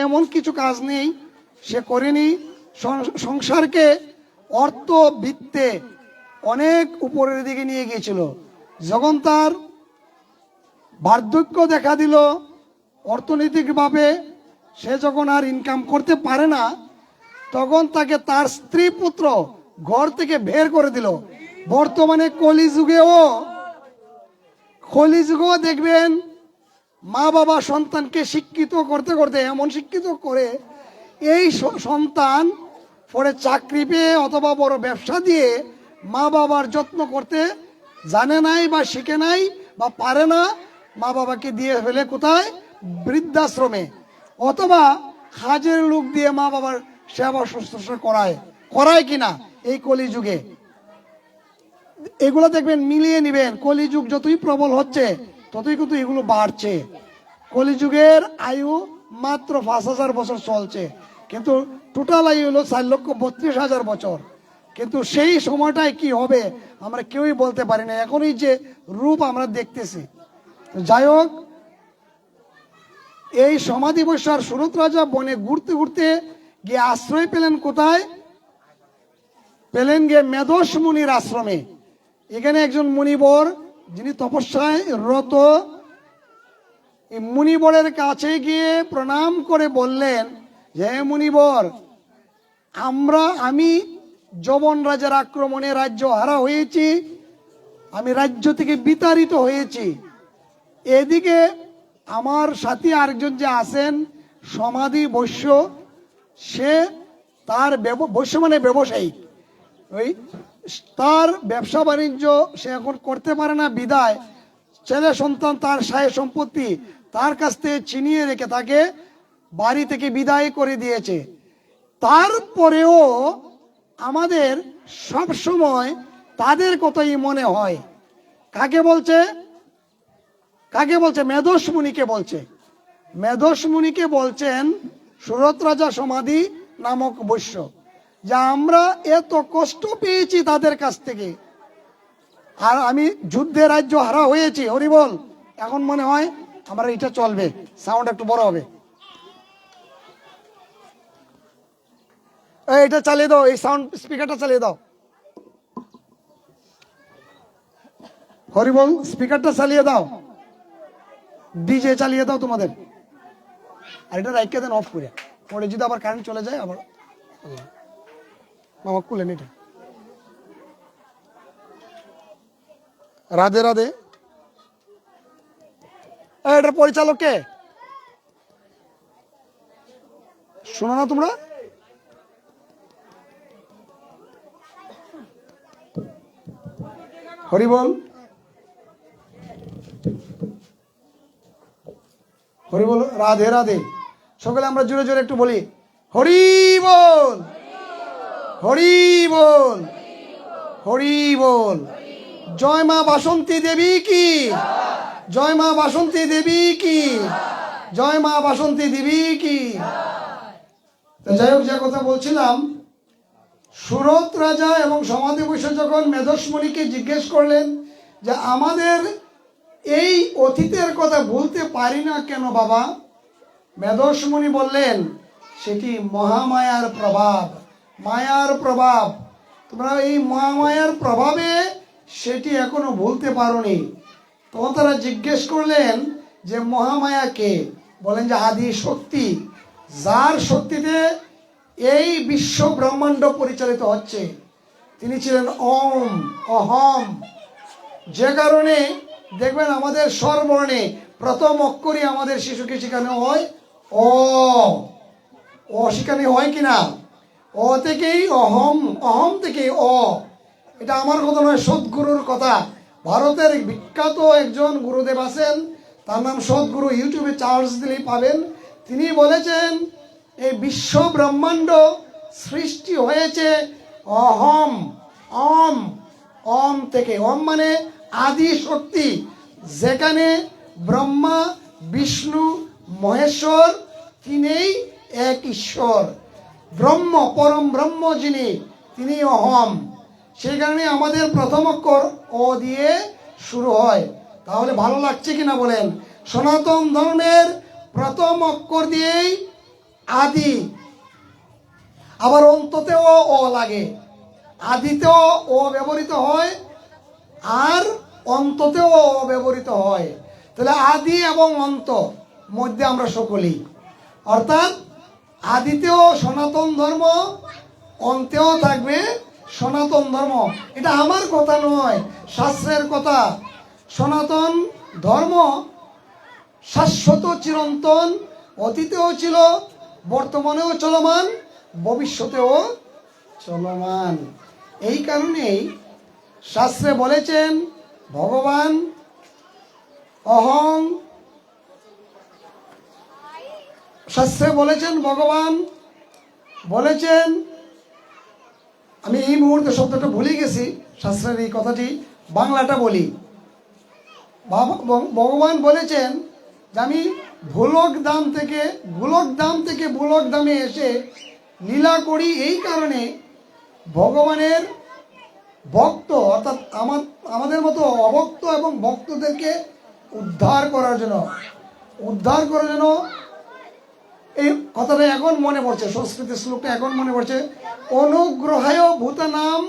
এমন কিছু কাজ নেই সে করেনি। সংসারকে অর্থবিত্তে অনেক উপরের দিকে নিয়ে গিয়েছিল। যখন তার বার্ধক্য দেখা দিল অর্থনৈতিকভাবে, সে যখন আর ইনকাম করতে পারে না, তখন তাকে তার স্ত্রী পুত্র ঘর থেকে বের করে দিল। বর্তমানে কলিযুগেও দেখবেন মা বাবা সন্তানকে শিক্ষিত করতে করতে এমন শিক্ষিত করে এই সন্তান পরে চাকরি পেয়ে অথবা বড় ব্যবসা দিয়ে মা বাবার যত্ন করতে জানে নাই বা শিখে নাই বা পারে না। মা বাবাকে দিয়ে ফেলে কোথায়? বৃদ্ধাশ্রমে, অথবা কাজের লোক দিয়ে মা বাবার সেবা শুশ্রূষা করায় কিনা এই কলিযুগে। এগুলো দেখবেন, মিলিয়ে নিবেন। কলিযুগ যতই প্রবল হচ্ছে ততই কিন্তু এগুলো বাড়ছে। কলিযুগের আয়ু মাত্র 5,000 বছর চলছে, কিন্তু টোটাল আয়ু হলো 4,32,000 বছর। কিন্তু সেই সময়টায় কি হবে আমরা কেউই বলতে পারি না। এখনই যে রূপ আমরা দেখতেছি। যাই হোক, এই সমাধি বৈশার সুরত রাজা বনে ঘুরতে ঘুরতে গিয়ে আশ্রয় পেলেন কোথায়? পেলেন গিয়ে মেধস মুনির আশ্রমে। এখানে একজন মুনিবর যিনি তপস্যায় রত, এই মুনিবরের কাছে গিয়ে প্রণাম করে বললেন যে, হে মুনিবর, আমি যবন রাজার আক্রমণে রাজ্য হারা হয়েছি, আমি রাজ্য থেকে বিতাড়িত হয়েছি। এদিকে আমার সাথে আরেকজন যে আছেন সমাধি বৈশ্য, সে তার বৈশ্য মানে ব্যবসায়ী, ওই তার ব্যবসা বাণিজ্য সে এখন করতে পারে না বিদায় ছেলে সন্তান তার সায় সম্পত্তি তার কাছ থেকে ছিনিয়ে রেখে তাকে বাড়ি থেকে বিদায় করে দিয়েছে। তারপরেও আমাদের সব সময় তাদের কথাই মনে হয়। কাকে বলছে? মেধস মুনিকে বলছে। মেধস মুনিকে বলছেন সুরত রাজা সমাধি নামক বৈশ্য, যা আমরা এত কষ্ট পেয়েছি তাদের কাছ থেকে, আর আমি যুদ্ধে রাজ্য হারা হয়েছি। হরি বল। এখন মনে হয় আমার এটা চলবে, সাউন্ড একটু বড় হবে। এটা চালিয়ে দাও, এই সাউন্ড স্পিকারটা চালিয়ে দাও। হরি বল, স্পিকারটা চালিয়ে দাও, ডিজে চালিয়ে দাও তোমাদের। আর এটা রাইখে দেন অফ করে, পরে যদি আবার কারেন্ট চলে যায় আবার মামা খুলেন এটা। রাধে রাধে। এটার পরিচালক কে? শোনো না তোমরা? হরি বল, হরি বল, রাধে রাধে। সকলে আমরা জোরে জোরে একটু বলি, হরি বল, হরি বল, হরি বল। জয় মা বাসন্তী দেবী কি, জয় মা বাসন্তী দেবী কি, জয় মা বাসন্তী দেবী কি। যাই হোক, যে কথা বলছিলাম, সুরত রাজা এবং সমাধি বৈশ্য যখন মেধস মুনিকে জিজ্ঞেস করলেন যে আমাদের এই অতীতের কথা ভুলতে পারি না কেন বাবা, মেধস মুনি বললেন সেটি মহামায়ার প্রভাব, মায়ার প্রভাব। তোমরা এই মহামায়ার প্রভাবে সেটি এখনো ভুলতে পারোনি। তখন তারা জিজ্ঞেস করলেন যে মহামায়া কে? বলেন যে আদি শক্তি, যার শক্তিতে এই বিশ্ব ব্রহ্মাণ্ড পরিচালিত হচ্ছে। তিনি ছিলেন ওম, অহম। যে কারণে দেখবেন আমাদের স্বরবর্ণে প্রথম অক্ষরই আমাদের শিশুকে শেখানো হয় অ। ও শেখানো হয় কিনা? অ থেকেই অহম, অহম থেকেই অ। এটা আমার কথা নয়, সদ্গুরুর কথা। ভারতের বিখ্যাত একজন গুরুদেব আছেন, তার নাম সদ্গুরু, ইউটিউবে চার্জ দিলেই পাবেন। তিনি বলেছেন এই বিশ্ব ব্রহ্মাণ্ড সৃষ্টি হয়েছে অহম, অম, অম থেকে। অম মানে আদি শক্তি, যেখানে ব্রহ্মা, বিষ্ণু, মহেশ্বর তিনিই এক ঈশ্বর। ব্রহ্ম, পরম ব্রহ্ম যিনি, তিনি অহম। সেই কারণে আমাদের প্রথম অক্ষর অ দিয়ে শুরু হয়। তাহলে ভালো লাগছে কিনা বলেন? সনাতন ধর্মের প্রথম অক্ষর দিয়েই আদি, আবার অন্ততেও অ লাগে। আদিতেও ও ব্যবহৃত হয় আর অন্ততেও অ ব্যবহৃত হয়। তাহলে আদি এবং অন্ত মধ্যে আমরা সকলেই, অর্থাৎ আদিতেও সনাতন ধর্ম, অন্তেও থাকবে সনাতন ধর্ম। এটা আমার কথা নয়, শাস্ত্রের কথা। সনাতন ধর্ম শাশ্বত, চিরন্তন, অতীতেও ছিল, বর্তমানেও চলমান, ভবিষ্যতেও চলমান। এই কারণেই শাস্ত্রে বলেছেন ভগবান অহং, শাস্ত্রে বলেছেন ভগবান বলেছেন, আমি এই মুহূর্তে শব্দটা ভুলে গেছি, শাস্ত্রের এই কথাটি বাংলাটা বলি। ভগবান বলেছেন যে আমি ভুলক ধাম থেকে ভুলক ধামে এসে লীলা করি এই কারণে ভগবানের ভক্ত অর্থাৎ আমাদের মতো অভক্ত এবং ভক্তদেরকে উদ্ধার করার জন্য এই কথাটা এখন মনে পড়ছে, সংস্কৃতের শ্লোকটা এখন মনে পড়ছে। অনুগ্রহায় ভূতানাম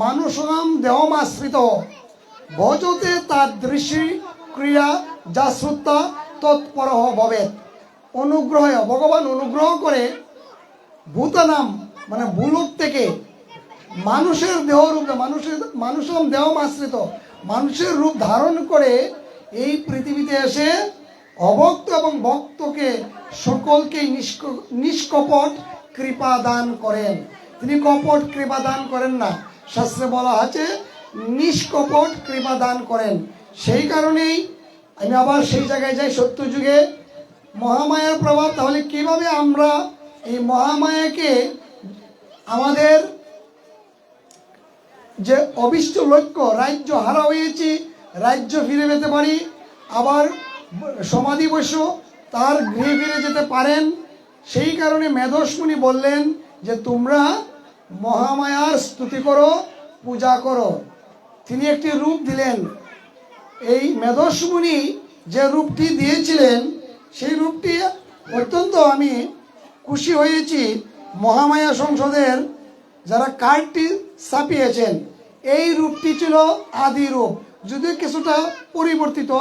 মানুষনাম দেহমাশ্রিত ভজতে তাদৃশী ক্রিয়া যা শ্রুতা তৎপর ভবেত। অনুগ্রহায়, ভগবান অনুগ্রহ করে ভূতানাম মানে ভূলোক থেকে মানুষের দেহ রূপে, মানুষের দেহমাশ্রিত মানুষের রূপ ধারণ করে এই পৃথিবীতে এসে অভক্ত এবং ভক্তকে সকলকে নিষ্কপট কৃপা দান করেন। তিনি কপট কৃপা দান করেন না, শাস্ত্রে বলা আছে নিষ্কপট কৃপা দান করেন। সেই কারণেই আমি আবার সেই জায়গায় যাই, সত্যযুগে মহামায়ার প্রভাব। তাহলে কিভাবে আমরা এই মহামায়াকে আমাদের যে অভিষ্ট লক্ষ্য, রাজ্য হারা হয়েছি, রাজ্য ফিরে পেতে পারি, আবার সমাধি বৈশ্য তার গৃহে ফিরে যেতে পারেন। সেই কারণে মেধস্মুনি বললেন যে তোমরা মহামায়ার স্তুতি করো, পূজা করো। তিনি একটি রূপ দিলেন। এই মেধস্মুনি যে রূপটি দিয়েছিলেন সেই রূপটি অত্যন্ত আমি খুশি হয়েছি। মহামায়া সংসদের যারা কার্ডটি ছাপিয়েছেন, এই রূপটি ছিল আদি রূপ, যদিও কিছুটা পরিবর্তিত,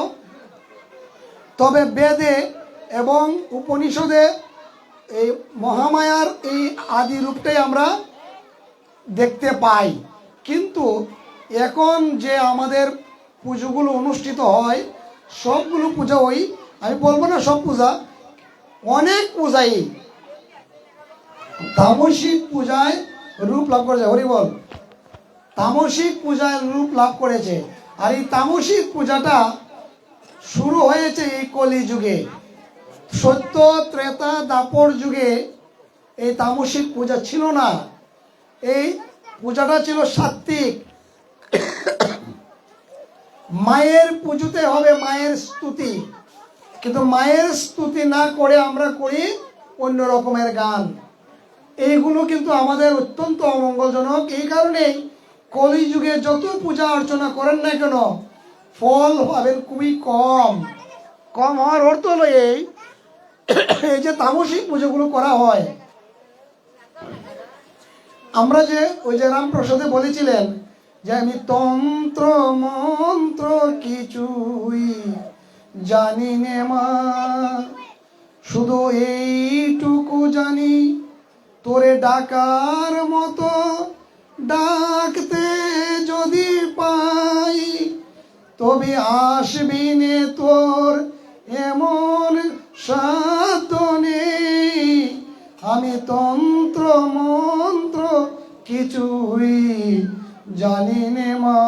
তবে বেদে এবং উপনিষদে এই মহামায়ার এই আদি রূপটাই আমরা দেখতে পাই। কিন্তু এখন যে আমাদের পুজোগুলো অনুষ্ঠিত হয়, সবগুলো পূজা ওই, আমি বলবো না সব পূজা, অনেক পূজাই তামসিক পূজায় রূপ লাভ করেছে। হরিবল, তামসিক পূজায় রূপ লাভ করেছে। আর এই তামসিক পূজাটা শুরু হয়েছে এই কলি যুগে। সত্য, ত্রেতা, দাপর যুগে এই তামসিক পূজা ছিল না। এই পূজাটা ছিল সাত্ত্বিক। মায়ের পুজোতে হবে মায়ের স্তুতি, কিন্তু মায়ের স্তুতি না করে আমরা করি অন্য রকমের গান। এইগুলো কিন্তু আমাদের অত্যন্ত অমঙ্গলজনক। এই কারণেই কলিযুগে যত পূজা অর্চনা করেন না কেন ফল পাবেন খুবই কম। কম হওয়ার অর্থ হলো এই যে তামসিক পুজোগুলো করা হয়। আমরা যে ওই যে রামপ্রসাদে বলেছিলেন যে আমি তন্ত্র মন্ত্র কিছুই জানি নে মা, শুধু এইটুকু জানি তোরে ডাকার মতো ডাকতে যদি পাই, তবে আসবি নে তোর এমন সাধ্য নেই, আমি তন্ত্র মন্ত্র কিছুই জানি নে মা।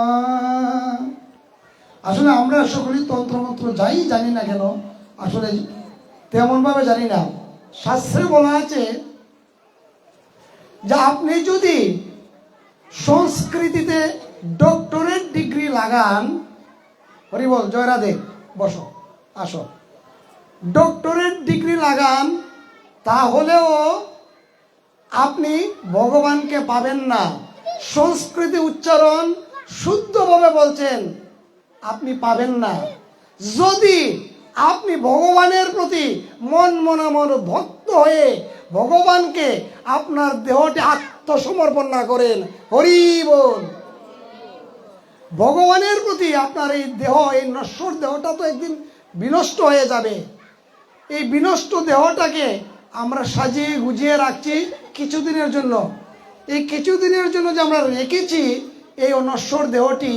আসলে আমরা সকলেই তন্ত্রমন্ত্র যাই জানি না কেন, আসলে তেমনভাবে জানি না। শাস্ত্রে বলা আছে যে আপনি যদি সংস্কৃতিতে ডক্টরেট ডিগ্রি লাগান, হরিবল, জয় রাধে, বসো, আসো, ডক্টরেট ডিগ্রি লাগান, তাহলেও আপনি ভগবানকে পাবেন না। সংস্কৃতি উচ্চারণ শুদ্ধভাবে বলছেন, আপনি পাবেন না। যদি আপনি ভগবানের প্রতি মন মনামন ভক্ত হয়ে ভগবানকে আপনার দেহটি আত্মসমর্পণ না করেন, হরি বল। ভগবানের প্রতি আপনার এই দেহ, এই নশ্বর দেহটা তো একদিন বিনষ্ট হয়ে যাবে। এই বিনষ্ট দেহটাকে আমরা সাজিয়ে গুজিয়ে রাখছি কিছুদিনের জন্য। এই কিছুদিনের জন্য যে আমরা রেখেছি এই নশ্বর দেহটি,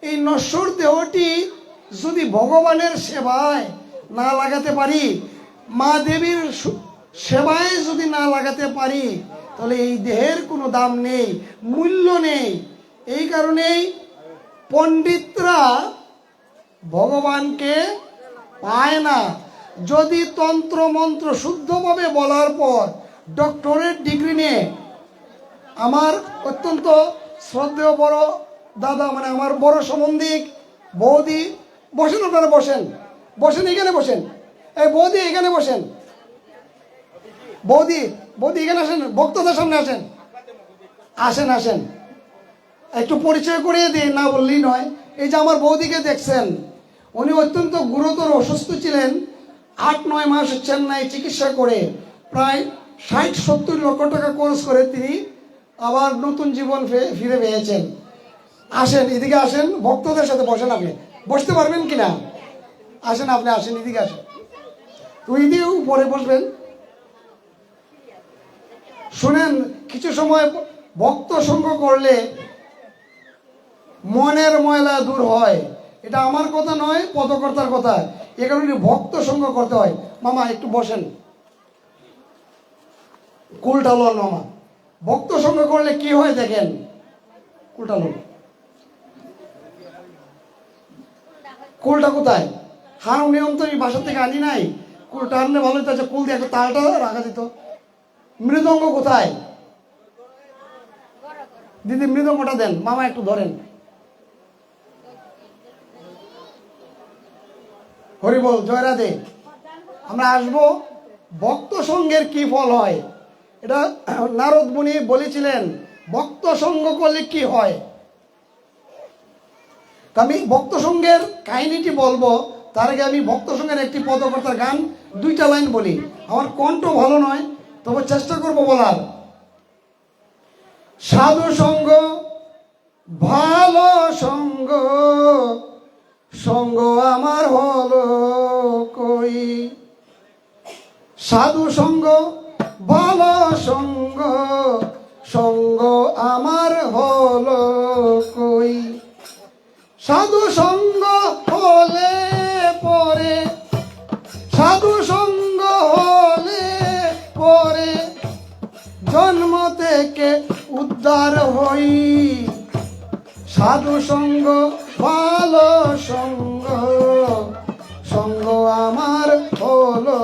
এই নশ্বর দেহটি যদি ভগবানের সেবায় না লাগাতে পারি, মা দেবীর সেবায় যদি না লাগাতে পারি, তাহলে এই দেহের কোনো দাম নেই, মূল্য নেই। এই কারণেই পণ্ডিতরা ভগবানকে পায় না। যদি তন্ত্র মন্ত্র শুদ্ধভাবে বলার পর ডক্টরেট ডিগ্রি নিয়ে, আমার অত্যন্ত শ্রদ্ধেয় বড় দাদা, মানে আমার বড় সম্বন্ধিক বৌদি, বসেন, আপনারা বসেন, বসেন, এখানে বসেন, এই বৌদি এখানে বসেন, বৌদি বৌদি এখানে আসেন, ভক্তদের সামনে আসেন, আসেন আসেন, একটু পরিচয় করিয়ে দিই, না বললেই নয়। এই যে আমার বৌদিকে দেখছেন, উনি অত্যন্ত গুরুতর অসুস্থ ছিলেন। 8-9 মাস চেন্নাই চিকিৎসা করে প্রায় 60-70 লক্ষ টাকা খরচ করে তিনি আবার নতুন জীবন ফিরে পেয়েছেন। আসেন, এদিকে আসেন, ভক্তদের সাথে বসেন। আপনি বসতে পারবেন কিনা? আসেন, আপনি আসেন, এদিকে আসেন, তো এদিকে উপরে বসবেন। শুনেন, কিছু সময় ভক্ত সঙ্গ করলে মনের ময়লা দূর হয়। এটা আমার কথা নয়, পদকর্তার কথা। এ কারণে ভক্ত সঙ্গ করতে হয়। মামা একটু বসেন, কুলটা লন মামা। ভক্ত সঙ্গ করলে কি হয় দেখেন, কুলটা লন। কুলটা কোথায়? হারমোনিয়াম তো এই বাসা থেকে আনি নাই, কুলটা আনলে ভালো হতো। কুল দিয়ে একটা তালটা রাখা যেত। মৃদঙ্গ কোথায়? দিদি মৃদঙ্গটা দেন, মামা একটু ধরেন। হরি বল, জয় রাধে। আমরা আসবো ভক্ত সঙ্গের কি ফল হয়। এটা নারদ মুনি বলেছিলেন, ভক্ত সঙ্গ করলে কি হয়। আমি ভক্ত সঙ্গের কাহিনীটি বলবো, তার আগে আমি ভক্ত সঙ্গের একটি পদকর্তার গান 2টা লাইন বলি। আমার কণ্ঠ ভালো নয়, তবে চেষ্টা করবো বলার। সাধু সঙ্গ ভালো সঙ্গ, সঙ্গ আমার হলো কই। সাধু সঙ্গ ভালো সঙ্গ, সঙ্গ আমার হলো কই। সাধু সঙ্গ হলে পরে, সাধু সঙ্গ হলে পরে জন্ম থেকে উদ্ধার হই। সাধু সঙ্গ ভালো সঙ্গ, সঙ্গ আমার হলো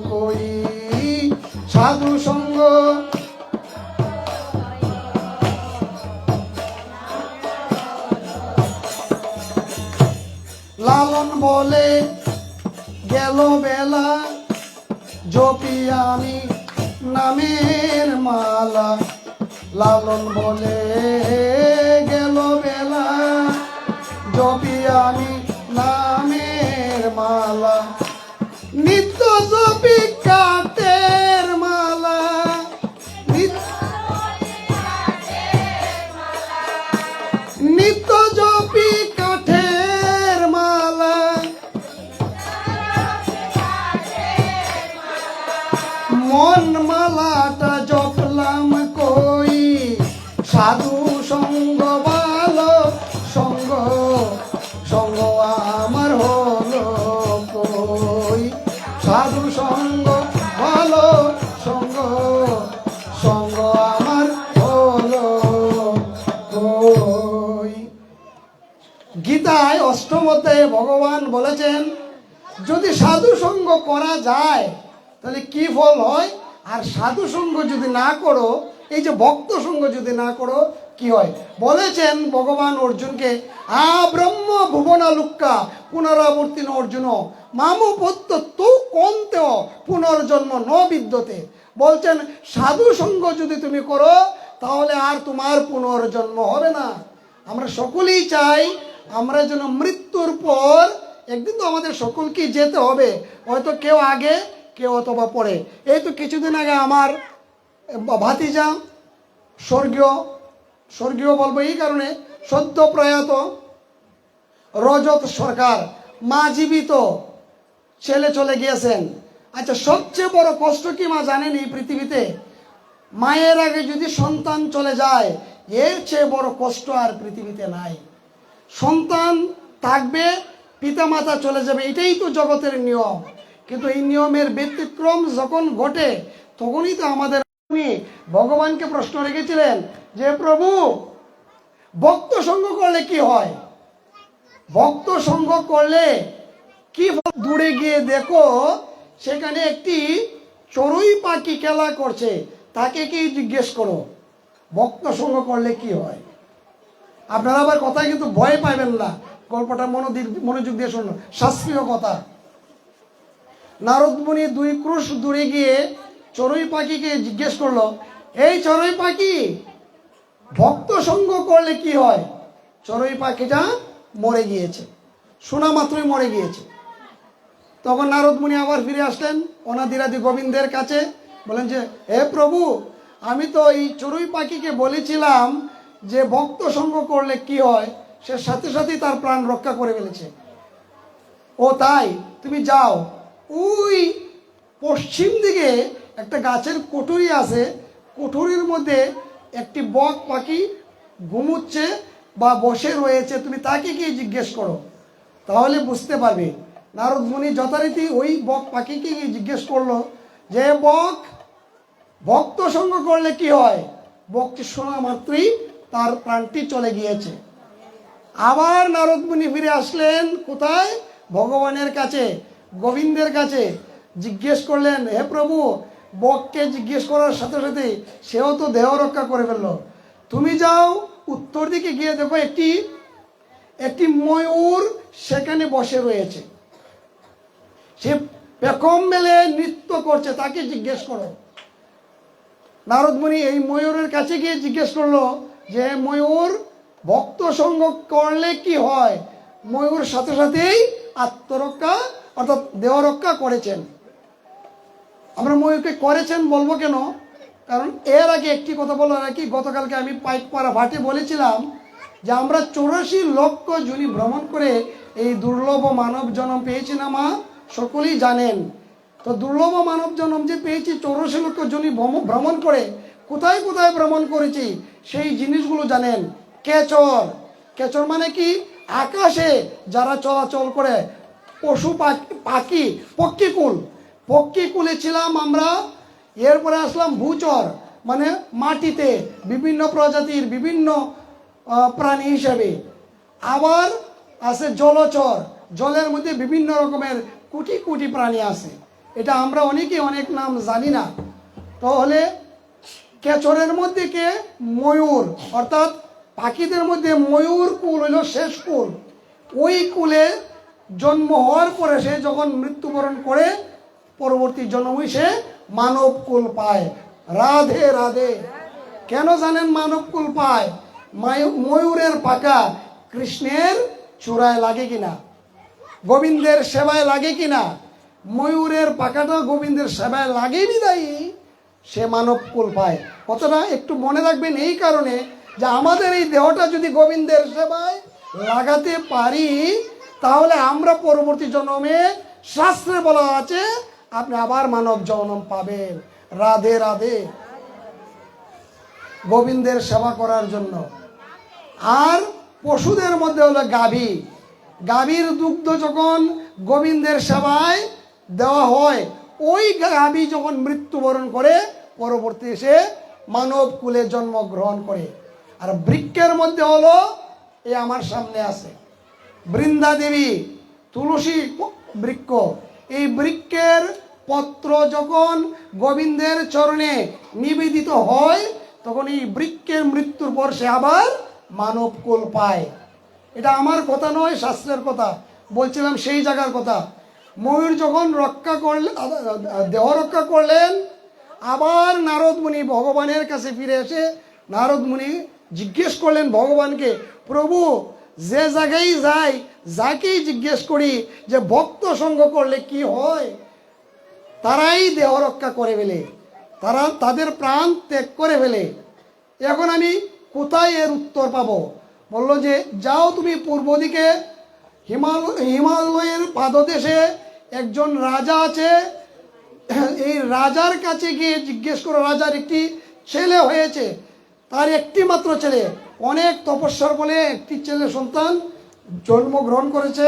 কই। সাধু সঙ্গ লালন বলে গেল বেলা, জপি আমি নামের মালা। লালন বলে গেল বেলা, জপি আমি নামের মালা। নিত্য জপি কাটের মালা, নিত্য জপি কাঠের মালা। মন মালাটা জপলাম কই। সাধু সঙ্গ ভালো সঙ্গ, সঙ্গ আমার হলো কই। সাধু সঙ্গ ভালো সঙ্গ, সঙ্গ আমার হলো কই। গীতায় 8ম অধ্যায়ে ভগবান বলেছেন, যদি সাধু সঙ্গ করা যায় তাহলে কি ফল হয়, আর সাধু সঙ্গ যদি না করো, এই যে ভক্ত সঙ্গ যদি না করো কি হয়। বলেছেন ভগবান অর্জুনকে, আ ব্রহ্ম ভুবনা লুক্কা পুনরাবর্তিন অর্জুন মামু পত্য তু কন্তেও পুনর্জন্ম ন বিদ্যতে। বলছেন সাধু সঙ্গ যদি তুমি করো তাহলে আর তোমার পুনর্জন্ম হবে না। আমরা সকলেই চাই আমরা যেন মৃত্যুর পর একদিন তো আমাদের সকলকেই যেতে হবে, হয়তো কেউ আগে কেউ অথবা পড়ে। এই তো কিছুদিন আগে আমার ভাতিজা স্বর্গীয় বলবো এই কারণে, সদ্য প্রয়াত রজত সরকার, মা জীবিত, ছেলে চলে গিয়েছেন। আচ্ছা, সবচেয়ে বড় কষ্ট কি মা জানেন এই পৃথিবীতে? মায়ের আগে যদি সন্তান চলে যায়, এর চেয়ে বড় কষ্ট আর পৃথিবীতে নাই। সন্তান থাকবে, পিতামাতা চলে যাবে, এটাই তো জগতের নিয়ম। কিন্তু এই নিয়মের ব্যতিক্রম যখন ঘটে, তখনই তো আমাদের ভগবানকে প্রশ্ন রেখেছিলেন যে প্রভু, ভক্ত সঙ্গ করলে কি হয়? ভক্ত সঙ্গ করলে কি? দূরে গিয়ে দেখো, সেখানে একটি চড়ুই পাখি খেলা করছে, তাকে কি জিজ্ঞেস করো ভক্ত সঙ্গ করলে কি হয়। আপনারা আবার কথায় কিন্তু ভয় পাইবেন না, গল্পটা মনোযোগ দিয়ে শুনুন, শাস্ত্রীয় কথা। নারদ মুনি 2 ক্রোশ দূরে গিয়ে চড়ুই পাখিকে জিজ্ঞেস করলো, এই চড়ুই পাখি, ভক্ত সঙ্গ করলে কি হয়? চড়ুই পাখিটা মরে গিয়েছে, শোনা মাত্রই মরে গিয়েছে। তখন নারদ মুনি আবার ফিরে আসলেন অনাদিরাদি গোবিন্দের কাছে, বলেন যে হে প্রভু, আমি তো এই চড়ুই পাখিকে বলেছিলাম যে ভক্ত সঙ্গ করলে কি হয়, সে সাথে সাথেই তার প্রাণ রক্ষা করে ফেলেছে। ও তাই? তুমি যাও, ওই পশ্চিম দিকে একটা গাছের কুঠুরি আছে, কুঠুরির মধ্যে একটি বক পাখি ঘুমুচ্ছে বা বসে রয়েছে, তুমি তাকে গিয়ে জিজ্ঞেস করো, তাহলে বুঝতে পারবে। নারদ মুনি যথারীতি ওই বক পাখিকে গিয়ে জিজ্ঞেস করলো যে বক, ভক্ত সঙ্গ করলে কি হয়? বকটি শোনা মাত্রই তার প্রাণটি চলে গিয়েছে। আবার নারদ মুনি ফিরে আসলেন কোথায়? ভগবানের কাছে, গোবিন্দের কাছে। জিজ্ঞেস করলেন, হে প্রভু, বককে জিজ্ঞেস করার সাথে সাথে সেও তো দেহ রক্ষা করে ফেললো। তুমি যাও, উত্তর দিকে গিয়ে দেখো একটি ময়ূর সেখানে বসে রয়েছে, সে পেখম মেলে নৃত্য করছে, তাকে জিজ্ঞেস করো। নারদ মুনি এই ময়ূরের কাছে গিয়ে জিজ্ঞেস করলো যে ময়ূর, ভক্ত সঙ্গ করলে কি হয়? ময়ূর সাথে সাথেই আত্মরক্ষা অর্থাৎ দেহ রক্ষা করেছেন। আমরা ময়ূরকে করেছেন বলবো কেন? কারণ এর আগে একটি কথা বলার আর কি, গতকালকে আমি পাইকপাড়া ভাটে বলেছিলাম যে আমরা 84 লক্ষ যোনি ভ্রমণ করে এই দুর্লভ মানব জন্ম পেয়েছি না মা? সকলেই জানেন। তো দুর্লভ মানব জন্ম যে পেয়েছি 84 লক্ষ যোনি ভ্রমণ করে, কোথায় কোথায় ভ্রমণ করেছি সেই জিনিসগুলো জানেন। কেচর মানে কি? আকাশে যারা চলাচল করে, পশু পাখি, পক্ষীকুলে ছিলাম আমরা। এরপরে আসলাম ভূচর, মানে মাটিতে বিভিন্ন প্রজাতির বিভিন্ন প্রাণী হিসেবে। আবার আছে জলচর, জলের মধ্যে বিভিন্ন রকমের কোটি কোটি প্রাণী আছে, এটা আমরা অনেকেই অনেক নাম জানি না। তাহলে কেচরের মধ্যে কে? ময়ূর, অর্থাৎ পাখিদের মধ্যে ময়ূর কুল হইল শেষ কুল। ওই কুলে জন্ম হওয়ার পরে সে যখন মৃত্যুবরণ করে, পরবর্তী জন্মই সে মানব কুল পায়। রাধে রাধে। কেন জানেন মানব কুল পায়? ময়ূরের পাখা কৃষ্ণের চূড়ায় লাগে কিনা, গোবিন্দের সেবায় লাগে কিনা? ময়ূরের পাখাটা গোবিন্দের সেবায় লাগে বিদায়ী সে মানব কুল পায়। কথাটা একটু মনে রাখবেন এই কারণে যে আমাদের এই দেহটা যদি গোবিন্দের সেবায় লাগাতে পারি, তাহলে আমরা পরবর্তী জন্মে, শাস্ত্রে বলা আছে, আপনি আবার মানব জন্ম পাবেন। রাধে রাধে। গোবিন্দের সেবা করার জন্য। আর পশুদের মধ্যে হলো গাভী। গাভীর দুগ্ধ যখন গোবিন্দের সেবায় দেওয়া হয়, ওই গাভী যখন মৃত্যুবরণ করে, পরবর্তী সে মানব কুলে জন্মগ্রহণ করে। আর বৃক্ষের মধ্যে হলো এই আমার সামনে আছে বৃন্দা দেবী তুলসী বৃক্ষ। এই বৃক্ষের পত্র যখন গোবিন্দের চরণে নিবেদিত হয়, তখন এই বৃক্ষের মৃত্যুর পর সে আবার মানব কুল পায়। এটা আমার কথা নয়, শাস্ত্রের কথা বলছিলাম, সেই জায়গার কথা। ময়ূর যখন রক্ষা করলেন, দেহ রক্ষা করলেন, আবার নারদ মুনি ভগবানের কাছে ফিরে এসে নারদ মুনি জিজ্ঞেস করলেন ভগবানকে, প্রভু, যে জায়গায় যাই, যাকেই জিজ্ঞেস করি যে ভক্ত সঙ্গ করলে কি হয়, তারাই দেহ রক্ষা করে ফেলে, তারা তাদের প্রাণ ত্যাগ করে ফেলে। এখন আমি কোথায় এর উত্তর পাবো? বললো যে যাও তুমি পূর্ব দিকে হিমালয়ের পাদদেশে একজন রাজা আছে, এই রাজার কাছে গিয়ে জিজ্ঞেস করো। রাজার একটি ছেলে হয়েছে, তার একটি মাত্র ছেলে, অনেক তপস্যার বলে একটি ছেলে সন্তান জন্মগ্রহণ করেছে,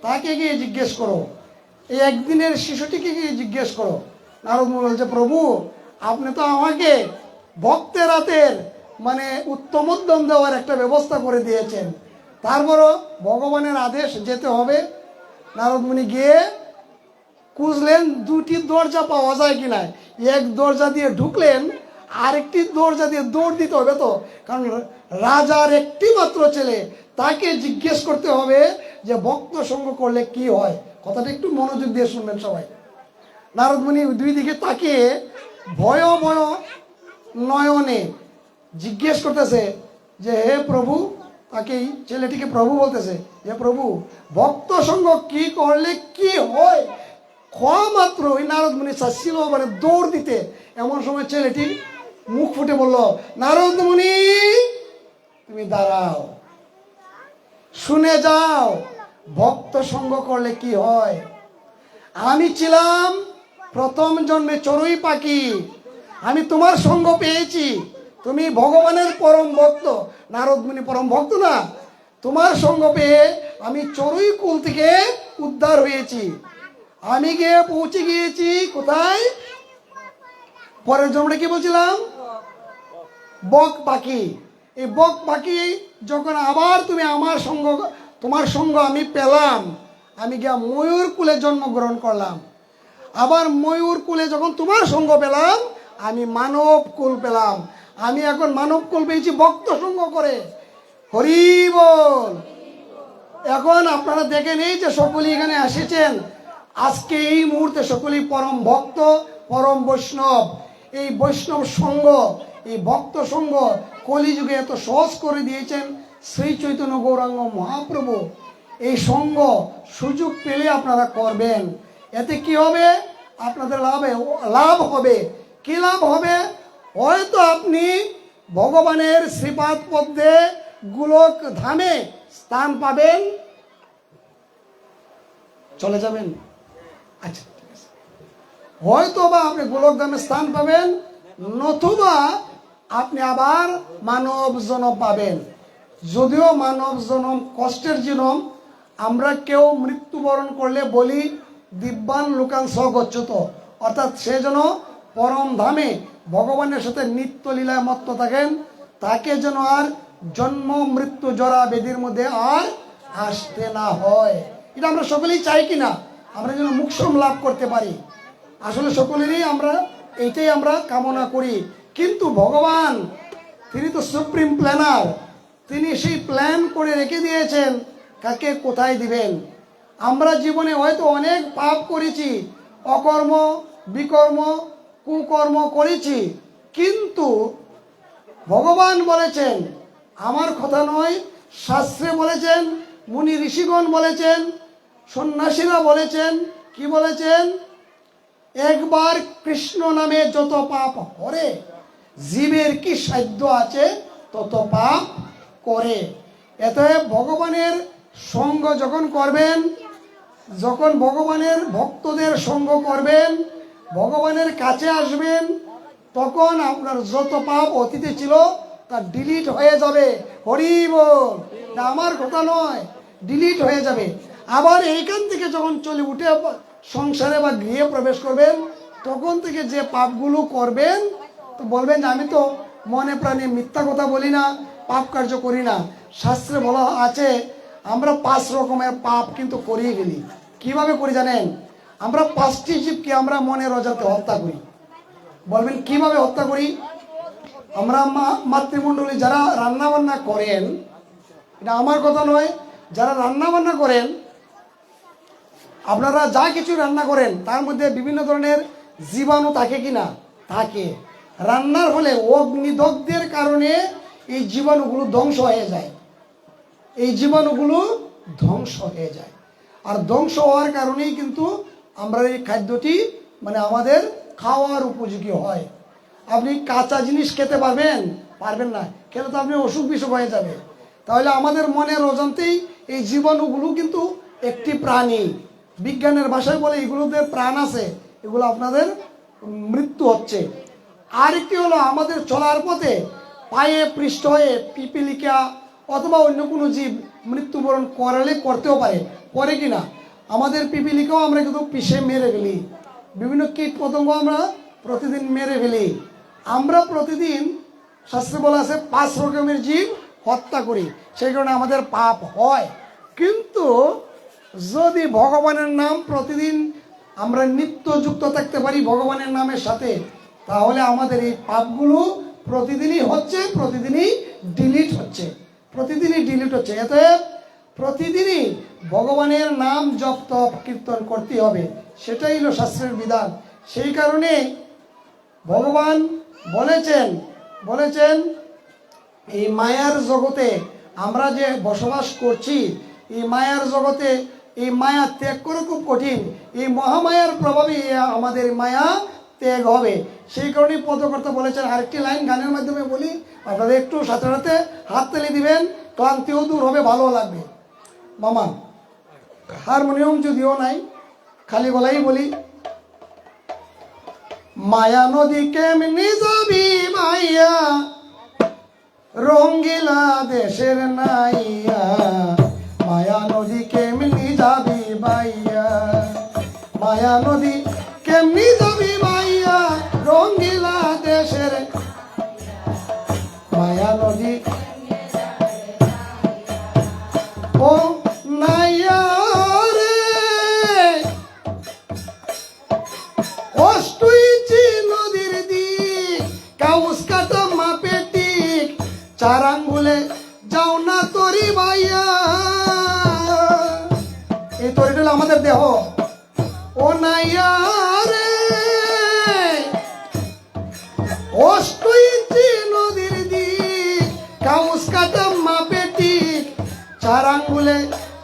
তাকে গিয়ে জিজ্ঞেস করো, এই একদিনের শিশুটিকে গিয়ে জিজ্ঞেস করো। নারদ মুনি বলছে প্রভু, আপনি তো আমাকে ভক্তের হাতের মানে উত্তমোদ্যম দেওয়ার একটা ব্যবস্থা করে দিয়েছেন, তারপরও ভগবানের আদেশ যেতে হবে। নারদ মুনি গিয়ে খুঁজলেন দুটি দরজা পাওয়া যায় কিনা। এক দরজা দিয়ে ঢুকলেন, আরেকটি দরজা দিয়ে দৌড় দিতে হবে, তো কারণ রাজার একটি মাত্র ছেলে, তাকে জিজ্ঞেস করতে হবে যে ভক্ত সঙ্গ করলে কি হয়। কথাটা একটু মনোযোগ দিয়ে শুনবেন সবাই। নারদ মুনি দুই দিকে তাকিয়ে ভয় ভয় নয়নে জিজ্ঞেস করতেছে যে হে প্রভু, তাকে ছেলেটিকে প্রভু বলতেছে যে প্রভু, ভক্ত সঙ্গ কি করলে কি হয়? খোয়া মাত্র ওই নারদ মুনি চাচ্ছিল মানে দৌড় দিতে, এমন সময় ছেলেটি মুখ ফুটে বলল, নারদ মুনি তুমি দাঁড়াও, শুনে যাও ভক্ত সঙ্গ করলে কি হয়। আমি ছিলাম প্রথম জন্মে চড়ুই পাখি, আমি তোমার সঙ্গ পেয়েছি, তুমি ভগবানের পরম ভক্ত। নারদ মুনি পরম ভক্ত না? তোমার সঙ্গ পেয়ে আমি চড়ুই কুল থেকে উদ্ধার হয়েছি, আমি গিয়ে পৌঁছে গিয়েছি কোথায়? পরের জন্মটা কি বলছিলাম? বক পাখি। এই বক পাখি যখন আবার তুমি আমার সঙ্গ, তোমার সঙ্গ আমি পেলাম, আমি গিয়া ময়ূর কুলে জন্মগ্রহণ করলাম। আবার ময়ূর কুলে যখন তোমার সঙ্গ পেলাম, আমি মানব কুল পেলাম। আমি এখন মানব কুল পেয়েছি ভক্ত সঙ্গ করে। হরি বল। এখন আপনারা দেখেন এই যে সকলেই এখানে এসেছেন, আজকে এই মুহূর্তে সকলেই পরম ভক্ত, পরম বৈষ্ণব। এই বৈষ্ণব সঙ্গ, এই ভক্ত সঙ্গ কলিযুগে এত সহজ করে দিয়েছেন শ্রী চৈতন্য গৌরাঙ্গ মহাপ্রভু। এই সঙ্গ সুযোগ পেলে আপনারা করবেন, এতে কি হবে? আপনাদের লাভ হবে। কি লাভ হবে? হয়তো আপনি ভগবানের শ্রীপাদ পদ্মে গোলক ধামে স্থান পাবেন, চলে যাবেন, আচ্ছা ঠিক আছে, হয়তো বা আপনি গোলক ধামে স্থান পাবেন, নতুবা আপনি আবার মানব জনম পাবেন। যদিও মানব জনম কষ্টের জনম, আমরা কেউ মৃত্যুবরণ করলে বলি দিব্যান লোকান স্বগচ্যুত, অর্থাৎ সে যেন পরম ধামে ভগবানের সাথে নিত্য লীলায় মত্ত থাকেন, তাকে যেন আর জন্ম মৃত্যু জরা বেদির মধ্যে আর আসতে না হয়। এটা আমরা সকলেই চাই কিনা? আমরা যেন মোক্ষ লাভ করতে পারি। আসলে সকলেরই এইটাই আমরা কামনা করি। কিন্তু ভগবান তিনি তো সুপ্রিম প্ল্যানার, তিনি সেই প্ল্যান করে রেখে দিয়েছেন কাকে কোথায় দিবেন। আমরা জীবনে হয়তো অনেক পাপ করেছি, অকর্ম বিকর্ম কুকর্ম করেছি, কিন্তু ভগবান বলেছেন, আমার কথা নয়, শাস্ত্রে বলেছেন, মুনি ঋষিগণ বলেছেন, সন্ন্যাসীরা বলেছেন, কি বলেছেন? একবার কৃষ্ণ নামে যত পাপ করে, জীবের কি সাধ্য আছে তত পাপ করে। এতে ভগবানের সঙ্গ যখন করবেন, যখন ভগবানের ভক্তদের সঙ্গ করবেন, ভগবানের কাছে আসবেন, তখন আপনার যত পাপ অতীতে ছিল তা ডিলিট হয়ে যাবে। হরি বল। আমার কথা নয়, ডিলিট হয়ে যাবে। আবার এইখান থেকে যখন চলে উঠে সংসারে বা গৃহে প্রবেশ করবেন, তখন থেকে যে পাপগুলো করবেন, তো বলবেন যে আমি তো মনে প্রাণে মিথ্যা কথা বলি না, পাপ কার্য করি না। শাস্ত্রে বলা আছে আমরা 5 রকমের পাপ কিন্তু করিয়ে গেলি। কিভাবে করি জানেন? আমরা 5টি জীবকে আমরা মনের অজান্তে হত্যা করি। বলবেন কিভাবে হত্যা করি? আমরা মাতৃমণ্ডলী যারা রান্না বান্না করেন, এটা আমার কথা নয়, যারা রান্না বান্না করেন, আপনারা যা কিছু রান্না করেন তার মধ্যে বিভিন্ন ধরনের জীবাণু থাকে কিনা? থাকে। রান্নার ফলে অগ্নিদগ্ধের কারণে এই জীবাণুগুলো ধ্বংস হয়ে যায়, এই জীবাণুগুলো ধ্বংস হয়ে যায়। আর ধ্বংস হওয়ার কারণেই কিন্তু আমরা এই খাদ্যটি মানে আমাদের খাওয়ার উপযোগী হয়। আপনি কাঁচা জিনিস খেতে পারবেন? পারবেন না, খেলে তো আপনি অসুখ বিসুখ হয়ে যাবে। তাহলে আমাদের মনের অজান্তেই এই জীবাণুগুলো কিন্তু একটি প্রাণী, বিজ্ঞানের ভাষায় বলে এগুলোতে প্রাণ আছে, এগুলো আপনাদের মৃত্যু হচ্ছে। আরেকটি হলো আমাদের চলার পথে পায়ে পৃষ্ঠ হয়ে পিপিলিকা অথবা অন্য কোনো জীব মৃত্যুবরণ করতেও পারে, করে কি না? আমাদের পিপিলিকাও আমরা কিন্তু পিষে মেরে ফেলি, বিভিন্ন কীট পতঙ্গ আমরা প্রতিদিন মেরে ফেলি। আমরা প্রতিদিন শাস্ত্রে বলা আছে 5 রকমের জীব হত্যা করি, সেই কারণে আমাদের পাপ হয়। কিন্তু যদি ভগবানের নাম প্রতিদিন আমরা নিত্য যুক্ত থাকতে পারি ভগবানের নামের সাথে, তাহলে আমাদের এই পাপগুলো প্রতিদিনই হচ্ছে, প্রতিদিনই ডিলিট হচ্ছে, প্রতিদিনই ডিলিট হচ্ছে। এতে প্রতিদিনই ভগবানের নাম জপ তপ কীর্তন করতে হবে, সেটাই হলো শাস্ত্রের বিধান। সেই কারণে ভগবান বলেছেন এই মায়ার জগতে আমরা যে বসবাস করছি, এই মায়ার জগতে এই মায়া ত্যাগ করা খুব কঠিন। এই মহামায়ার প্রভাবে আমাদের মায়া ত্যাগ হবে। সেই কারণেই পদকর্তা বলেছেন, আরেকটি লাইন গানের মাধ্যমে বলি, আপনাদের একটু সাথে সাথে হাত তালি দিবেন, ক্লান্তিও দূর হবে, ভালো লাগবে। মামা হারমোনিয়াম যদিও নাই, খালি গলাই বলি। মায়া নদী কেমনি যাবি মাইয়া, রঙ্গিলা দেশের নাইয়া, মায়া নদী কেমনি যাবি বাইয়া, মায়া নদী কেমনি যাবি বাইয়া, রঙ্গিলা দেশের মায়া নদী ও নাইয়া রে, অষ্টুইচি নদীর দিক, কাউস কাটা মাপে টিক, 4 আঙ্গুলে যাও না তরি ভাইয়া। এই তরিটা হলো আমাদের দেহ। ও নাইয়া রে, অষ্টুইচি নদীর দিক, কাউস কাটা মাপে টিক, 4 আঙ্গুলে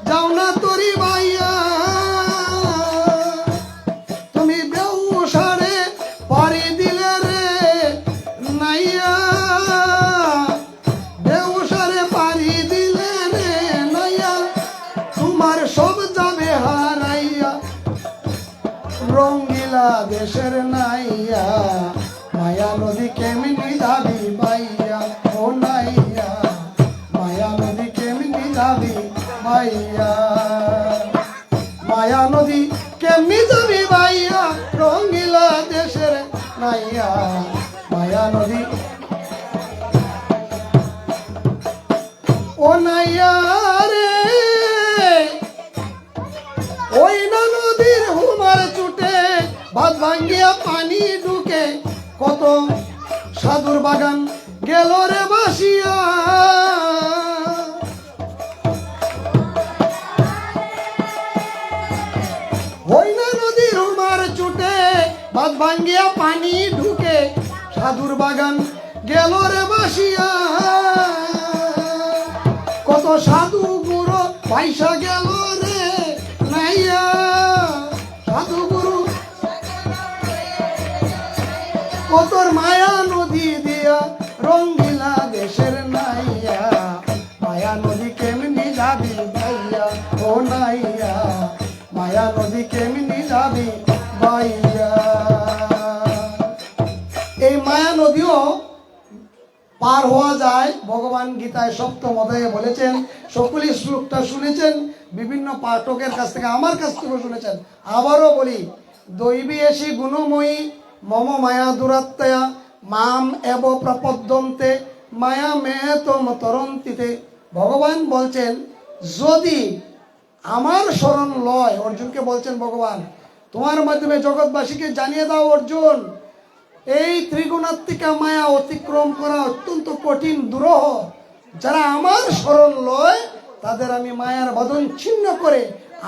যাও না তরি ভাইয়া। তুমি বেউসারে পারি দিলে রে নাইয়া, বেউসারে পারি দিলে রে নাইয়া, তোমার সব যাবে হারাইয়া, রঙ্গিলা দেশের নাইয়া, মায়া নদী কেমনি যাবি বাইয়া, ও নাইয়া, মায়া নদী কেমনি যাবি বাইয়া, মায়া নদী কেমনি যাবি বাইয়া, রঙ্গিলা দেশের নাইয়া, মায়া নদী ও নাইয়া রে। ওই না নদীর হুমার চুটে বাঁধ ভাঙ্গিয়া পানি ঢুকে, কত সাধুর বাগান গেল রে বাসিয়া। ওই না নদীর হুমার চুটে বাঁধ ভাঙ্গিয়া পানি ঢুকে, সাধুর বাগান গেল রে বাসিয়া। কত সাধু গুরু পয়সা গেল রে নাইয়া, সাধু গুরু কতর মায়া নদী দিয়া, রঙ্গিলা দেশের নাইয়া, মায়া নদী কেমনি যাবি ভাইয়া, ও নাইয়া, মায়া নদী কেমনি যাবি ভাইয়া। এই মায়া নদীও পার হওয়া যায়। ভগবান গীতায় 7ম অধ্যায়ে বলেছেন, সকলেই শ্লোকটা শুনেছেন বিভিন্ন পাঠকের কাছ থেকে, আমার কাছ থেকে শুনেছেন। আবারও বলি, দৈবী এসি গুণময়ী মম মায়া দুরাত্ময়া, মাম এব প্রপদ্যন্তে মায়া মে তম তরন্তিতে। ভগবান বলছেন, যদি আমার শরণ লয়, অর্জুনকে বলছেন ভগবান, তোমার মাধ্যমে জগৎবাসীকে জানিয়ে দাও অর্জুন, এই ত্রিগুণাত্মিকা মায়া অতিক্রম করা অত্যন্ত কঠিন দুরূহ। যারা আমার শরণ লয় তাদের আমি মায়ার বাঁধন ছিন্ন করে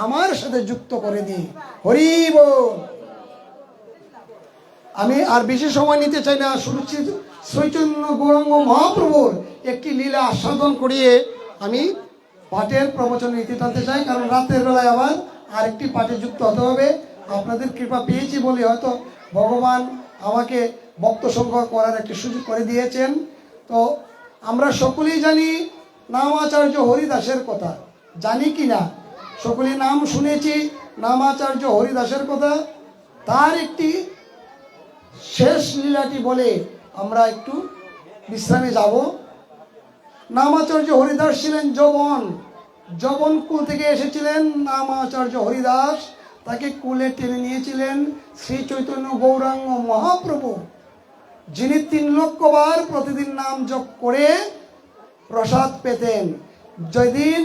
আমার সাথে যুক্ত করে দিই। হরি বল। আমি আর বেশি সময় নিতে চাই না, সুরুচিত চৈতন্য গৌরাঙ্গ মহাপ্রভুর একটি লীলা আস্বাদন করিয়ে আমি পাঠের প্রবচন নীতি টানতে চাই, কারণ রাতের বেলায় আবার আরেকটি পাঠে যুক্ত হতে হবে। আপনাদের কৃপা পেয়েছি বলে হয়তো ভগবান আমাকে ভক্ত সংগ্রহ করার একটি সুযোগ করে দিয়েছেন। তো আমরা সকলেই জানি নামাচার্য হরিদাসের কথা, জানি কি না? সকলেই নাম শুনেছি নামাচার্য হরিদাসের কথা। তার একটি শেষ লীলাটি বলে আমরা একটু বিশ্রামে যাব। নামাচার্য হরিদাস ছিলেন যবন কুল থেকে এসেছিলেন নামাচার্য হরিদাস। তাকে কুলে টেনে নিয়েছিলেন শ্রী চৈতন্য গৌরাঙ্গ মহাপ্রভু, যিনি 3 লক্ষ বার প্রতিদিন নাম জপ করে প্রসাদ পেতেন। যেদিন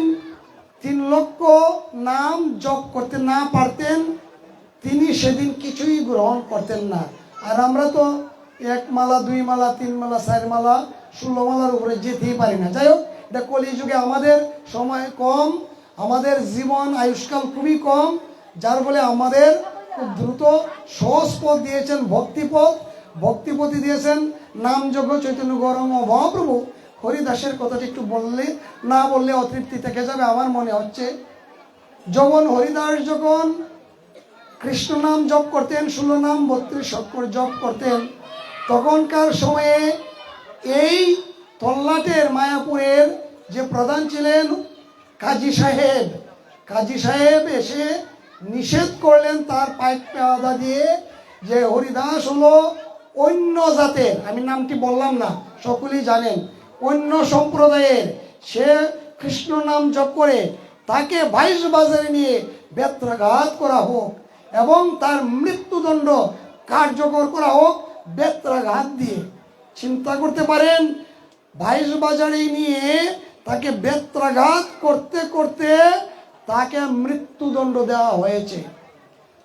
3 লক্ষ নাম জপ করতে না পারতেন তিনি সেদিন কিছুই গ্রহণ করতেন না। আর আমরা তো 1 মালা 2 মালা 3 মালা 4 মালা 16 মালার উপরে যেতেই পারি না। যাই হোক, এটা কলিযুগে আমাদের সময় কম, আমাদের জীবন আয়ুষ্কাল খুবই কম, যার ফলে আমাদের খুব দ্রুত সহজ পথ দিয়েছেন ভক্তিপথই দিয়েছেন নামযজ্ঞ চৈতন্য গৌরাঙ্গ মহাপ্রভু। হরিদাসের কথাটি একটু না বললে অতৃপ্তি থেকে যাবে আমার মনে হচ্ছে। যখন হরিদাস যখন কৃষ্ণ নাম জপ করতেন, 16 নাম 32 অক্ষর জপ করতেন, তখনকার সময়ে এই তল্লাটের মায়াপুরের যে প্রধান ছিলেন কাজী সাহেব এসে নিষেধ করলেন তার পাইক পেয়াদা দিয়ে যে হরিদাস হলো অন্য জাতের, আমি নামটি বললাম না, সকলেই জানেন, অন্য সম্প্রদায়ের। সে কৃষ্ণ নাম জপ করে, তাকে 22 বাজারে নিয়ে বেত্রাঘাত করা হোক এবং তার মৃত্যুদণ্ড কার্যকর করা হোক বেত্রাঘাত দিয়ে। চিন্তা করতে পারেন, 22 বাজারে নিয়ে তাকে বেত্রাঘাত করতে করতে তাকে মৃত্যুদণ্ড দেওয়া হয়েছে।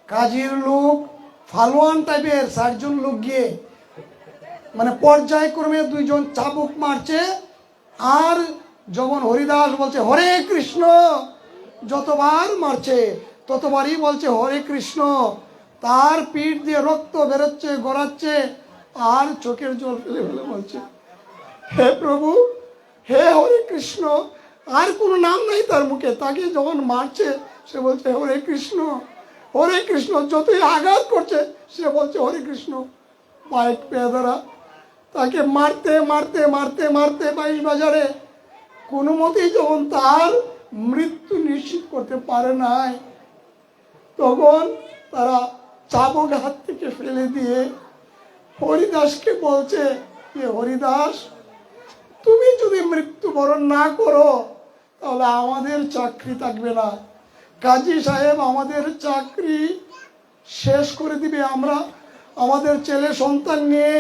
কাজীর লোক ফালোয়ান টাইপের 4 জন লোক গিয়ে মানে পর্যায়ক্রমে 2 জন চাবুক মারছে, আর যখন হরিদাস বলছে হরে কৃষ্ণ, যতবার মারছে ততবারই বলছে হরে কৃষ্ণ। তার পিঠ দিয়ে রক্ত বেরোচ্ছে, গড়াচ্ছে, আর চোখের জল ফেলে ফেলে বলছে হে প্রভু, হে হরে কৃষ্ণ। আর কোনো নাম নাই তার মুখে। তাকে যখন মারছে সে বলছে হরে কৃষ্ণ, হরে কৃষ্ণ। যতই আঘাত করছে সে বলছে হরে কৃষ্ণ। পাইক পেয়াদারা তাকে মারতে মারতে মারতে মারতে 22 বাজারে কোনো মতেই যখন তার মৃত্যু নিশ্চিত করতে পারে নাই, তখন তারা চাবুক হাত থেকে ফেলে দিয়ে হরিদাসকে বলছে যে হরিদাস, তুমি যদি মৃত্যুবরণ না করো তাহলে আমাদের চাকরি থাকবে না। কাজী সাহেব আমাদের চাকরি শেষ করে দিবে। আমরা আমাদের ছেলে সন্তান নিয়ে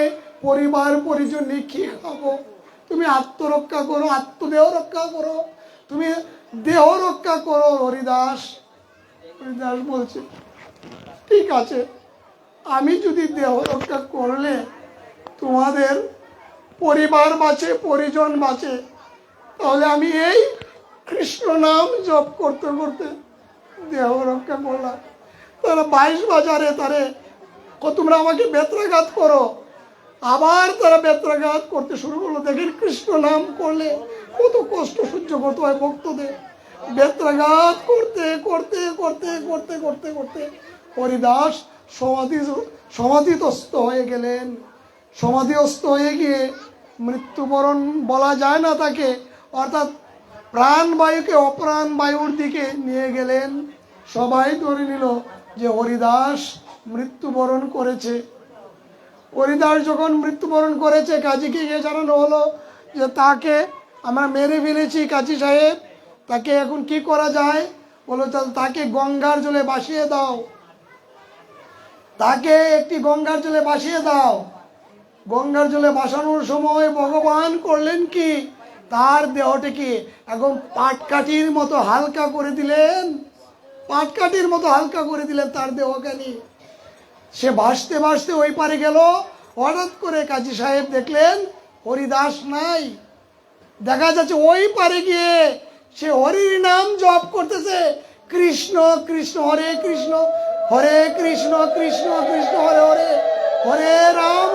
পরিবার পরিজন নিয়ে কি খাবো? তুমি আত্মরক্ষা করো, আত্মদেহ রক্ষা করো, তুমি দেহ রক্ষা করো। হরিদাস বলছে ঠিক আছে, আমি যদি দেহ রক্ষা করলে তোমাদের পরিবার বাঁচে, পরিজন বাঁচে, তাহলে আমি এই কৃষ্ণ নাম জপ করতে করতে দেহ রক্ষা করলাম। তারা 22 বাজারে তারে তোমরা আমাকে বেত্রাঘাত করো। আবার তারা বেত্রাঘাত করতে শুরু করলো। দেখেন কৃষ্ণ নাম করলে কত কষ্ট সহ্য করতে হয় ভক্তদের। বেত্রাঘাত করতে করতে করতে করতে করতে করতে হরিদাস সমাধিস্থ হয়ে গেলেন। সমাধিস্থ হয়ে গিয়ে মৃত্যুবরণ বলা যায় না তাকে, অর্থাৎ প্রাণবায়ুকে অপ্রাণ বায়ুর দিকে নিয়ে গেলেন। সবাই ধরে নিল যে হরিদাস মৃত্যুবরণ করেছে। হরিদাস যখন মৃত্যুবরণ করেছে, কাজীকে গিয়ে জানানো হলো যে তাকে আমরা মেরে ফেলেছি কাজী সাহেব, তাকে এখন কি করা যায়? বলো তাকে গঙ্গার জলে ভাসিয়ে দাও, তাকে একটি গঙ্গার জলে ভাসিয়ে দাও। গঙ্গার জলে ভাসানোর সময় ভগবান করলেন কি, তার দেহটিকে একদম পাটকাঠির মতো হালকা করে দিলেন, পাটকাঠির মতো হালকা করে দিলেন তার দেহখানি। সে ভাসতে ভাসতে ওই পারে গেল। হঠাৎ করে কাজী সাহেব দেখলেন হরিদাস নাই। দেখা যাচ্ছে ওই পারে গিয়ে সে হরির নাম জপ করতেছে, কৃষ্ণ কৃষ্ণ হরে কৃষ্ণ, হরে কৃষ্ণ কৃষ্ণ কৃষ্ণ হরে হরে, হরে রাম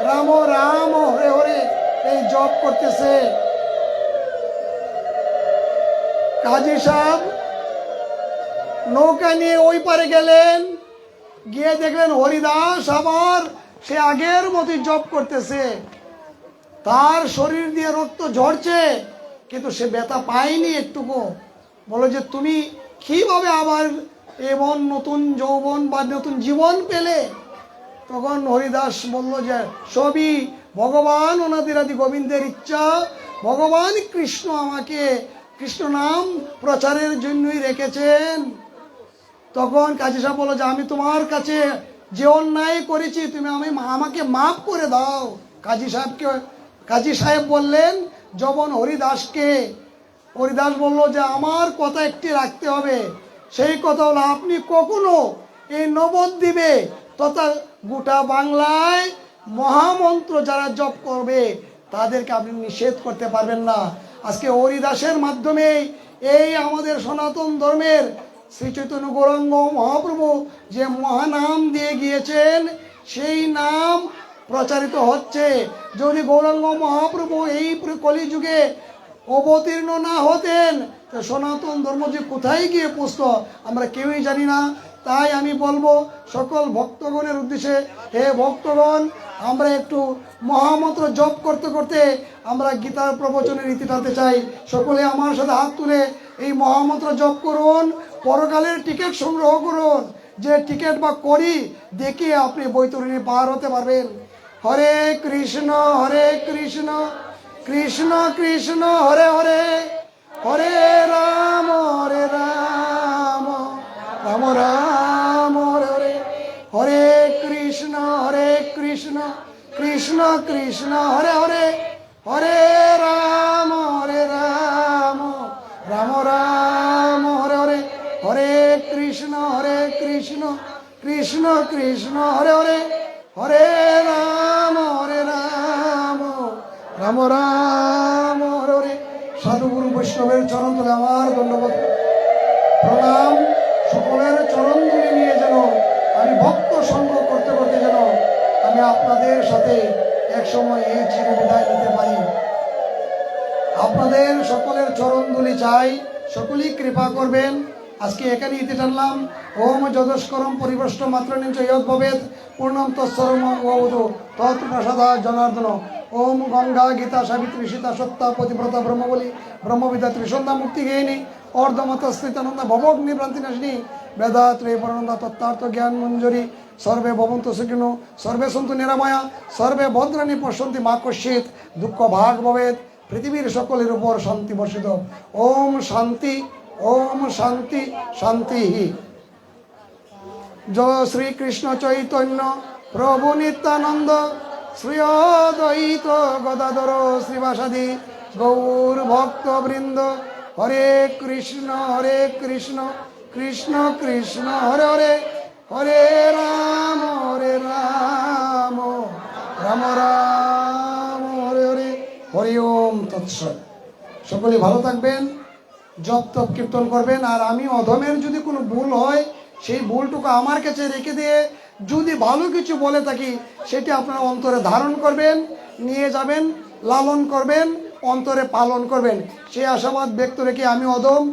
রাম রাম হরে হরে, এই জপ করতেছে। কাজী সাহেব নৌকা নিয়ে ওই পারে গেলেন, গিয়ে দেখলেন হরিদাস আবার সে আগের মতোই জপ করতেছে। তার শরীর দিয়ে রক্ত ঝরছে, কিন্তু সে ব্যথা পায়নি একটুকু। বলো যে তুমি কিভাবে আবার এমন নতুন যৌবন বা নতুন জীবন পেলে? তখন হরিদাস বলল যে সবই ভগবান অনাদিরাদি গোবিন্দের ইচ্ছা। ভগবান কৃষ্ণ আমাকে কৃষ্ণ নাম প্রচারের জন্যই রেখেছেন। তখন কাজী সাহেব বলল যে আমি তোমার কাছে যে অন্যায় করেছি তুমি আমাকে মাফ করে দাও। কাজী সাহেব বললেন যখন হরিদাসকে, হরিদাস বলল যে আমার কথা একটি রাখতে হবে। সেই কথা হলো আপনি কখনো এই নবদ্বীপে তথা গোটা বাংলায় মহামন্ত্র যারা জপ করবে তাদেরকে আপনি নিষেধ করতে পারবেন না। আজকে হরিদাসের মাধ্যমে এই আমাদের সনাতন ধর্মের শ্রী চৈতন্য গৌরাঙ্গ মহাপ্রভু যে মহানাম দিয়ে গিয়েছেন সেই নাম প্রচারিত হচ্ছে। যদি গৌরাঙ্গ মহাপ্রভু এই কলিযুগে অবতীর্ণ না হতেন তো সনাতন ধর্ম যে কোথায় গিয়ে পৌঁছত আমরা কেউই জানি না। তাই আমি বলবো সকল ভক্তগণের উদ্দেশ্যে, হে ভক্তগণ, আমরা একটু মহামন্ত্র জপ করতে করতে আমরা গীতার প্রবচনের রীতি টানতে চাই। সকলে আমার সাথে হাত তুলে এই মহামন্ত্র জপ করুন, পরকালের টিকিট সংগ্রহ করুন। যে টিকিট বা করি দেখে আপনি বৈতরণী পার হতে পারবেন। হরে কৃষ্ণ কৃষ্ণ কৃষ্ণ হরে হরে, হরে রাম রাম রাম হরে হরে, হরে কৃষ্ণ কৃষ্ণ কৃষ্ণ হরে হরে, হরে রাম রাম রাম হরে হরে, হরে কৃষ্ণ কৃষ্ণ কৃষ্ণ হরে হরে, হরে রাম রাম রাম হরে হরে। সাধুগুরু বৈষ্ণবের চরণ তলে আমার ধন্যবাদ প্রণাম। সকলের চরণ ধুলি নিয়ে যেন আমি ভক্ত সঙ্গ করতে করতে যেন আমি আপনাদের সাথে একসময় এই চির বিদায় নিতে পারি। আপনাদের সকলের চরণ ধুলি চাই, সকলেই কৃপা করবেন। আজকে এখানে ইতি টানলাম। ওম যদস্করম পরিবেষ্ট মাত্র নিচ ইয়দ ভবেদ পূর্ণম তৎসরম অবধূ তৎপ্রসাদা জনার্দন। ওম গঙ্গা গীতা সাবিত্রী সীতা সত্তা পতিব্রতা ব্রহ্মবলী ব্রহ্মবিদ্যা ত্রিসন্ধ্যা মুক্তিগেহিনী অর্ধমত স্থিতানন্দ ভবগ্নি ভ্রান্তি নাশিনী বেদাত্রয় পরানন্দা তত্ত্বার্থ জ্ঞান মঞ্জুরি। সর্বে ভবন্তু সুখিনো সর্বে সন্তু নিরাময়া সর্বে ভদ্রাণী পশ্যন্তি মা কশ্চিৎ দুঃখ ভাগ ভবেৎ। পৃথিবীর সকলের উপর শান্তি বর্ষিত। ওম শান্তি, ওম শান্তি শান্তি। জয় শ্রীকৃষ্ণ চৈতন্য প্রভু নিত্যানন্দ শ্রী অদ্বৈত গদাধর শ্রীবাসাদি গৌর ভক্তবৃন্দ। হরে কৃষ্ণ কৃষ্ণ কৃষ্ণ হরে হরে, হরে রাম রাম রাম হরে হরে। হরি ওম তৎসৎ। সকলে ভালো থাকবেন, জপ তপ কীর্তন করবেন। আর আমি অধমের যদি কোনো ভুল হয় সেই ভুলটুকু আমার কাছে রেখে দিয়ে যদি ভালো কিছু বলে থাকি সেটি আপনারা অন্তরে ধারণ করবেন, নিয়ে যাবেন, লালন করবেন, অন্তরে পালন করবেন। সেই আশাবাদ ব্যক্ত রেখে আমি অধম